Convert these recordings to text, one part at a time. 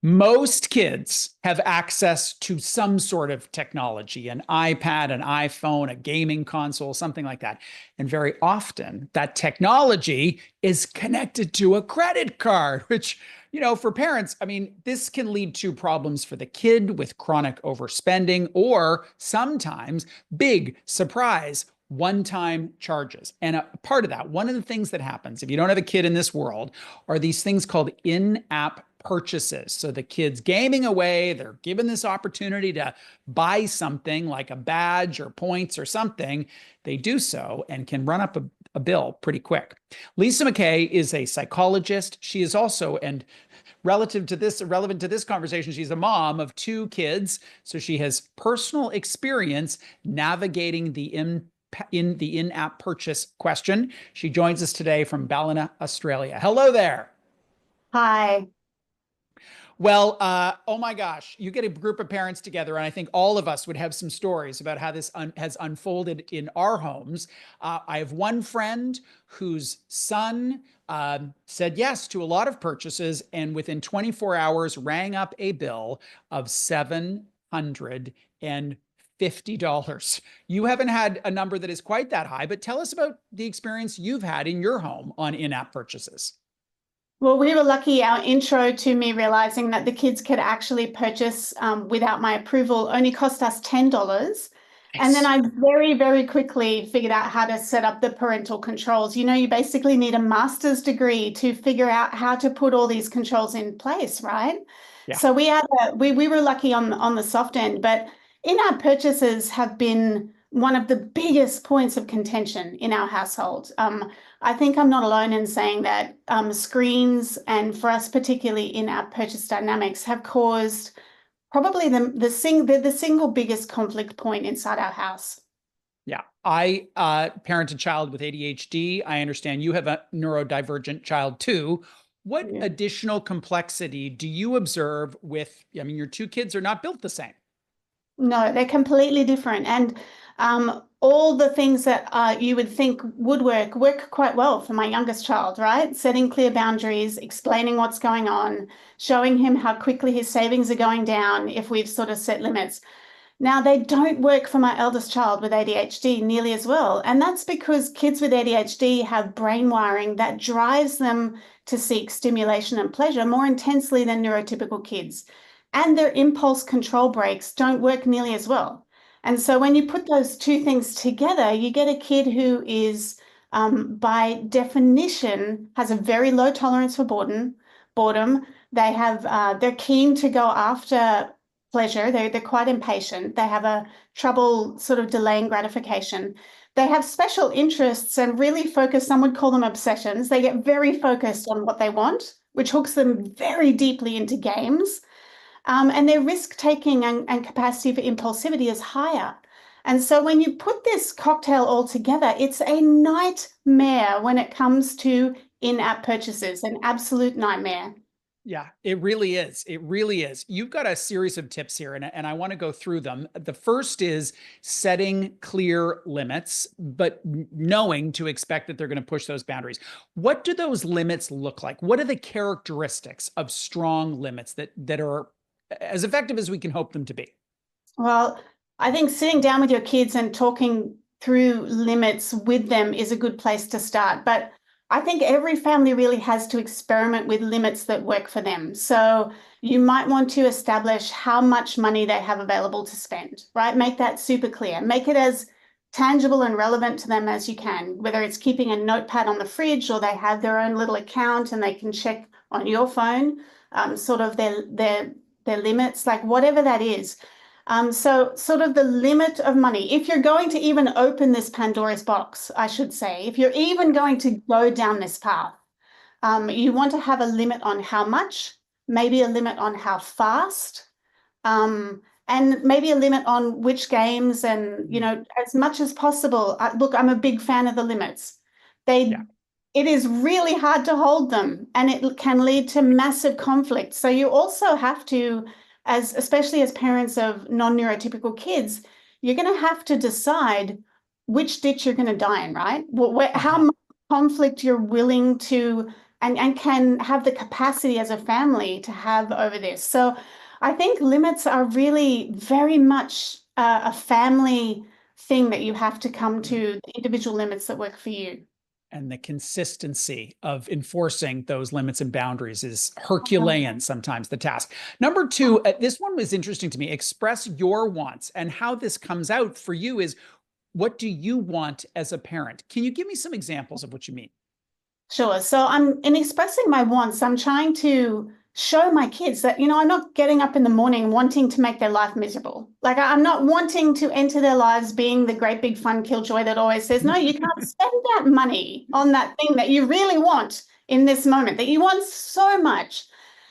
Most kids have access to some sort of technology, an iPad, an iPhone, a gaming console, something like that. And very often that technology is connected to a credit card, which, for parents, I mean, this can lead to problems for the kid with chronic overspending or sometimes big surprise one-time charges. And a part of that, one of the things that happens if you don't have a kid in this world are these things called in-app purchases. So the kids gaming away, they're given this opportunity to buy something like a badge or points or something. They do so and can run up a bill pretty quick. Lisa McKay is a psychologist. She is also, and relevant to this conversation, she's a mom of two kids. So she has personal experience navigating the in-app purchase question. She joins us today from Ballina, Australia. Hello there. Hi. Well, oh my gosh, you get a group of parents together, and I think all of us would have some stories about how this has unfolded in our homes. I have one friend whose son said yes to a lot of purchases, and within 24 hours rang up a bill of $750. You haven't had a number that is quite that high, but tell us about the experience you've had in your home on in-app purchases. Well, we were lucky. Our intro to me realizing that the kids could actually purchase without my approval only cost us $10. And then Nice. I very, very quickly figured out how to set up the parental controls. You basically need a master's degree to figure out how to put all these controls in place, right? Yeah. So we were lucky on the soft end, but in-app purchases have been one of the biggest points of contention in our household. I think I'm not alone in saying that screens, and for us particularly in-app purchase dynamics, have caused probably the single biggest conflict point inside our house. Yeah. I parent a child with ADHD. I understand you have a neurodivergent child too. What Yeah. additional complexity do you observe with, I mean, your two kids are not built the same. No, they're completely different. And all the things that you would think would work quite well for my youngest child, right? Setting clear boundaries, explaining what's going on, showing him how quickly his savings are going down if we've sort of set limits. Now, they don't work for my eldest child with ADHD nearly as well. And that's because kids with ADHD have brain wiring that drives them to seek stimulation and pleasure more intensely than neurotypical kids. And their impulse control brakes don't work nearly as well. And so when you put those two things together, you get a kid who is, by definition, has a very low tolerance for boredom. They're keen to go after pleasure. They're quite impatient. They have a trouble sort of delaying gratification. They have special interests and really focus, some would call them obsessions. They get very focused on what they want, which hooks them very deeply into games. And their risk-taking and capacity for impulsivity is higher. And so when you put this cocktail all together, it's a nightmare when it comes to in-app purchases, an absolute nightmare. Yeah, it really is. It really is. You've got a series of tips here, and I want to go through them. The first is setting clear limits, but knowing to expect that they're going to push those boundaries. What do those limits look like? What are the characteristics of strong limits that are as effective as we can hope them to be? Well, I think sitting down with your kids and talking through limits with them is a good place to start. But I think every family really has to experiment with limits that work for them. So you might want to establish how much money they have available to spend, right? Make that super clear. Make it as tangible and relevant to them as you can, whether it's keeping a notepad on the fridge or they have their own little account and they can check on your phone, sort of their limits, like whatever that is. So sort of the limit of money, if you're going to even open this Pandora's box, I should say, if you're even going to go down this path, you want to have a limit on how much, maybe a limit on how fast, and maybe a limit on which games and, as much as possible. Look, I'm a big fan of the limits. It is really hard to hold them and it can lead to massive conflict. So you also have to, especially as parents of non-neurotypical kids, you're going to have to decide which ditch you're going to die in, right? How much conflict you're willing to and can have the capacity as a family to have over this. So I think limits are really very much a family thing that you have to come to, the individual limits that work for you. And the consistency of enforcing those limits and boundaries is Herculean sometimes, the task. Number two, this one was interesting to me. Express your wants, and how this comes out for you is, what do you want as a parent? Can you give me some examples of what you mean? Sure. So in expressing my wants, I'm trying to show my kids that, I'm not getting up in the morning wanting to make their life miserable. Like I'm not wanting to enter their lives being the great big fun killjoy that always says, no, you can't spend that money on that thing that you really want in this moment, that you want so much.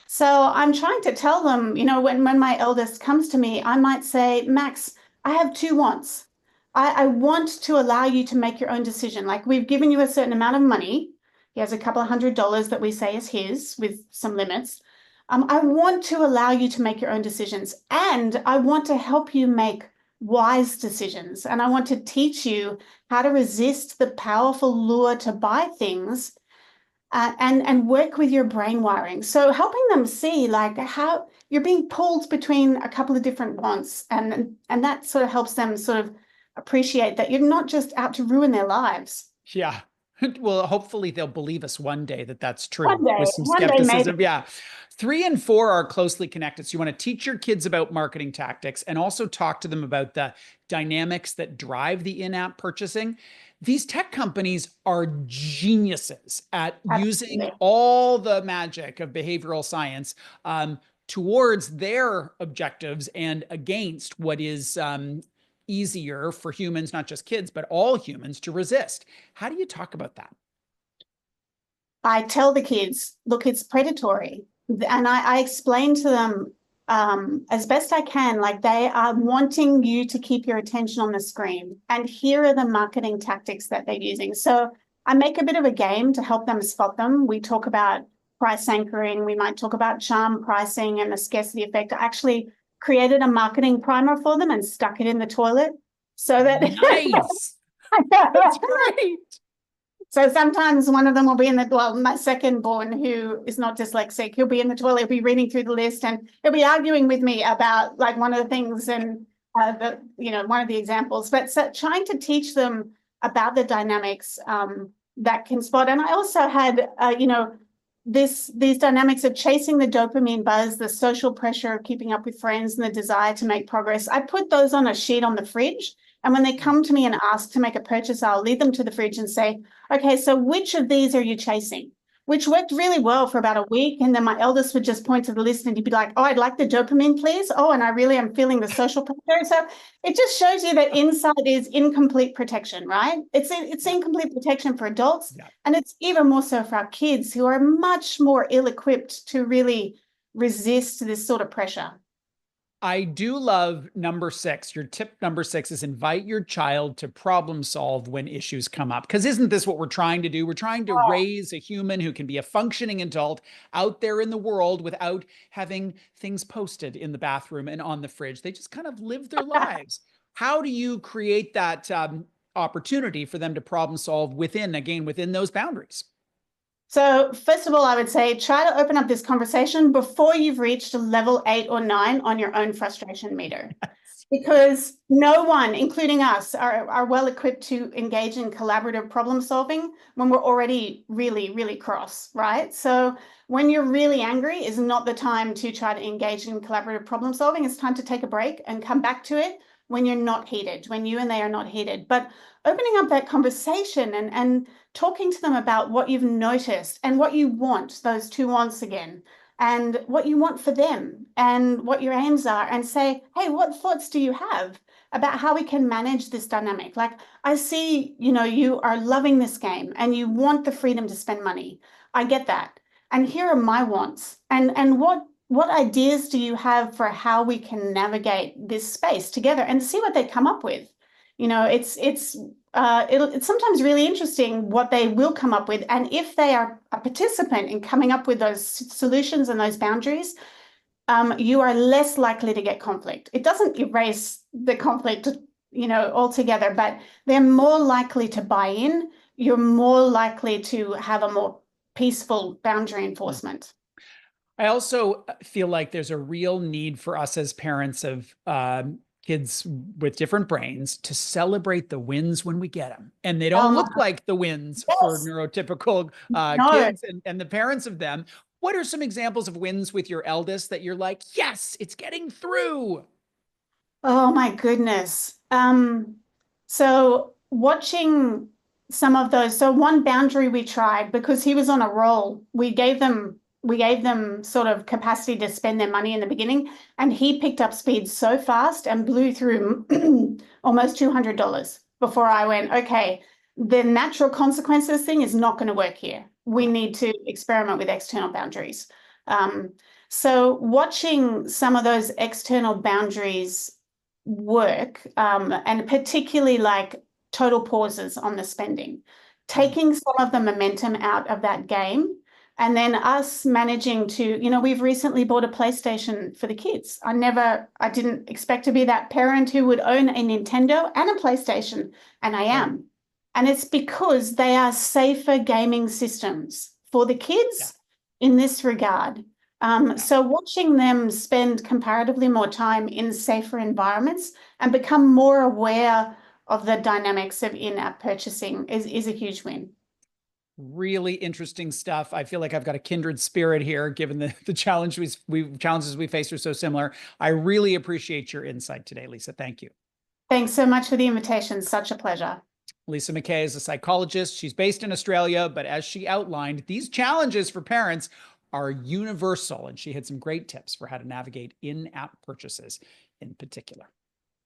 So I'm trying to tell them, when my eldest comes to me, I might say, Max, I have two wants. I want to allow you to make your own decision. Like we've given you a certain amount of money. He has a couple of $100 that we say is his with some limits. I want to allow you to make your own decisions, and I want to help you make wise decisions. And I want to teach you how to resist the powerful lure to buy things, and work with your brain wiring. So helping them see like how you're being pulled between a couple of different wants, and that sort of helps them sort of appreciate that you're not just out to ruin their lives. Yeah. Well, hopefully they'll believe us one day that that's true One day, with some one day, skepticism. maybe. Yeah. 3 and 4 are closely connected. So you want to teach your kids about marketing tactics and also talk to them about the dynamics that drive the in-app purchasing. These tech companies are geniuses at using Absolutely. all the magic of behavioral science towards their objectives and against what is easier for humans, not just kids, but all humans to resist. How do you talk about that? I tell the kids, look, it's predatory. And I explain to them as best I can, like they are wanting you to keep your attention on the screen. And here are the marketing tactics that they're using. So I make a bit of a game to help them spot them. We talk about price anchoring. We might talk about charm pricing and the scarcity effect. I actually created a marketing primer for them and stuck it in the toilet so that Nice. That's great. So sometimes one of them will be my second born, who is not dyslexic, he'll be in the toilet, he'll be reading through the list, and he'll be arguing with me about like one of the things and one of the examples. But so trying to teach them about the dynamics that can spot. And I also had these dynamics of chasing the dopamine buzz, the social pressure of keeping up with friends, and the desire to make progress. I put those on a sheet on the fridge. And when they come to me and ask to make a purchase, I'll lead them to the fridge and say, okay, so which of these are you chasing? Which worked really well for about a week. And then my eldest would just point to the list and he'd be like, oh, I'd like the dopamine, please. Oh, and I really am feeling the social pressure. So it just shows you that inside is incomplete protection, right? It's incomplete protection for adults. Yeah. And it's even more so for our kids, who are much more ill-equipped to really resist this sort of pressure. I do love number 6. Your tip number 6 is invite your child to problem solve when issues come up. Because isn't this what we're trying to do? We're trying to raise a human who can be a functioning adult out there in the world without having things posted in the bathroom and on the fridge. They just kind of live their lives. How do you create that opportunity for them to problem solve within those boundaries? So first of all, I would say try to open up this conversation before you've reached a level 8 or 9 on your own frustration meter. Because no one, including us, are well equipped to engage in collaborative problem solving when we're already really, really cross, right? So when you're really angry is not the time to try to engage in collaborative problem solving. It's time to take a break and come back to it when you're not heated, when you and they are not heated. But opening up that conversation and talking to them about what you've noticed and what you want, those two wants again, and what you want for them and what your aims are, and say, hey, what thoughts do you have about how we can manage this dynamic? Like, I see, you are loving this game and you want the freedom to spend money. I get that. And here are my wants. And what ideas do you have for how we can navigate this space together, and see what they come up with? It's sometimes really interesting what they will come up with. And if they are a participant in coming up with those solutions and those boundaries, you are less likely to get conflict. It doesn't erase the conflict, altogether, but they're more likely to buy in. You're more likely to have a more peaceful boundary enforcement. I also feel like there's a real need for us as parents of kids with different brains to celebrate the wins when we get them. And they don't look like the wins for Yes. neurotypical No. kids and the parents of them. What are some examples of wins with your eldest that you're like, yes, it's getting through? Oh my goodness. So watching some of those, so one boundary we tried because he was on a roll, we gave them sort of capacity to spend their money in the beginning, and he picked up speed so fast and blew through almost $200 before I went, okay, the natural consequences thing is not going to work here. We need to experiment with external boundaries. So watching some of those external boundaries work, and particularly like total pauses on the spending, taking some of the momentum out of that game, and then us managing to, we've recently bought a PlayStation for the kids. I didn't expect to be that parent who would own a Nintendo and a PlayStation, and I am. And it's because they are safer gaming systems for the kids in this regard. So watching them spend comparatively more time in safer environments and become more aware of the dynamics of in-app purchasing is a huge win. Really interesting stuff. I feel like I've got a kindred spirit here, given the challenges we face are so similar. I really appreciate your insight today, Lisa. Thank you. Thanks so much for the invitation. Such a pleasure. Lisa McKay is a psychologist. She's based in Australia, but as she outlined, these challenges for parents are universal, and she had some great tips for how to navigate in-app purchases in particular.